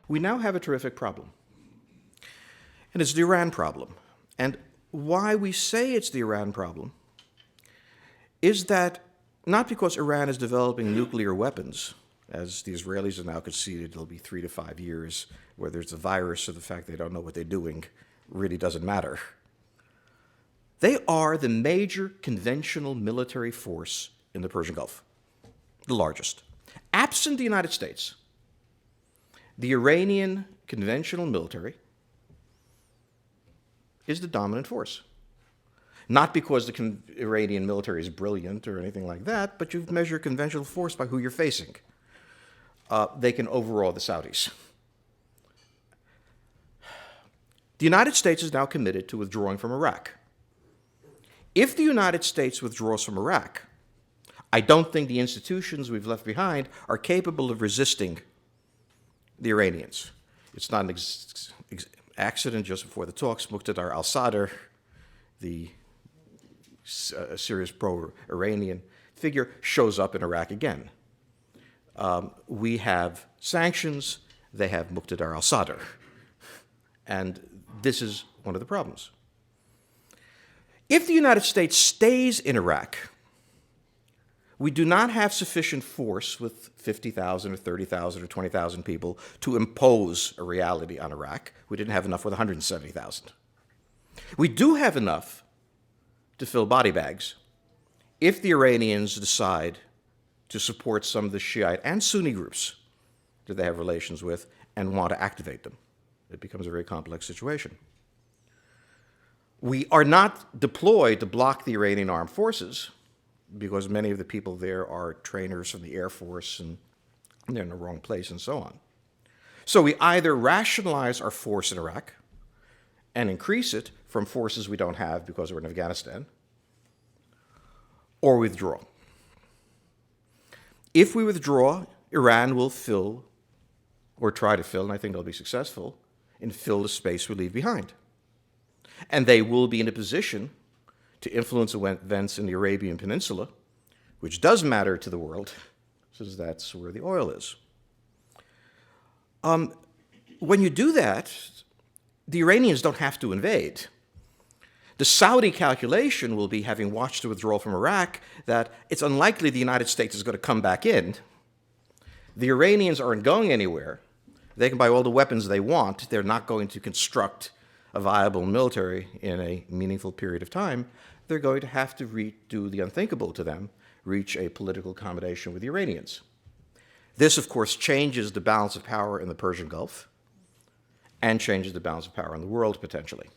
we now have a terrific problem. And it's the Iran problem. And why we say it's the Iran problem is that not because Iran is developing nuclear weapons, as the Israelis have now conceded it'll be 3 to 5 years, whether it's a virus or the fact they don't know what they're doing really doesn't matter. They are the major conventional military force in the Persian Gulf, the largest. Absent the United States, the Iranian conventional military is the dominant force. Not because the Iranian military is brilliant or anything like that, but you measure conventional force by who you're facing. They can overawe the Saudis. The United States is now committed to withdrawing from Iraq. If the United States withdraws from Iraq, I don't think the institutions we've left behind are capable of resisting the Iranians. It's not an accident. Just before the talks, Muqtada al-Sadr, the serious pro-Iranian figure, shows up in Iraq again. We have sanctions. They have Muqtada al-Sadr. And this is one of the problems. If the United States stays in Iraq, we do not have sufficient force with 50,000 or 30,000 or 20,000 people to impose a reality on Iraq. We didn't have enough with 170,000. We do have enough to fill body bags if the Iranians decide to support some of the Shiite and Sunni groups that they have relations with and want to activate them. It becomes a very complex situation. We are not deployed to block the Iranian armed forces because many of the people there are trainers from the Air Force and they're in the wrong place and so on. So we either rationalize our force in Iraq and increase it from forces we don't have because we're in Afghanistan, or withdraw. If we withdraw, Iran will fill, or try to fill, and I think they'll be successful, and fill the space we leave behind. And they will be in a position to influence events in the Arabian Peninsula, which does matter to the world, since that's where the oil is. When you do that, the Iranians don't have to invade. The Saudi calculation will be, having watched the withdrawal from Iraq, that it's unlikely the United States is going to come back in. The Iranians aren't going anywhere. They can buy all the weapons they want. They're not going to construct a viable military in a meaningful period of time. They're going to have to do the unthinkable to them, reach a political accommodation with the Iranians. This, of course, changes the balance of power in the Persian Gulf and changes the balance of power in the world, potentially.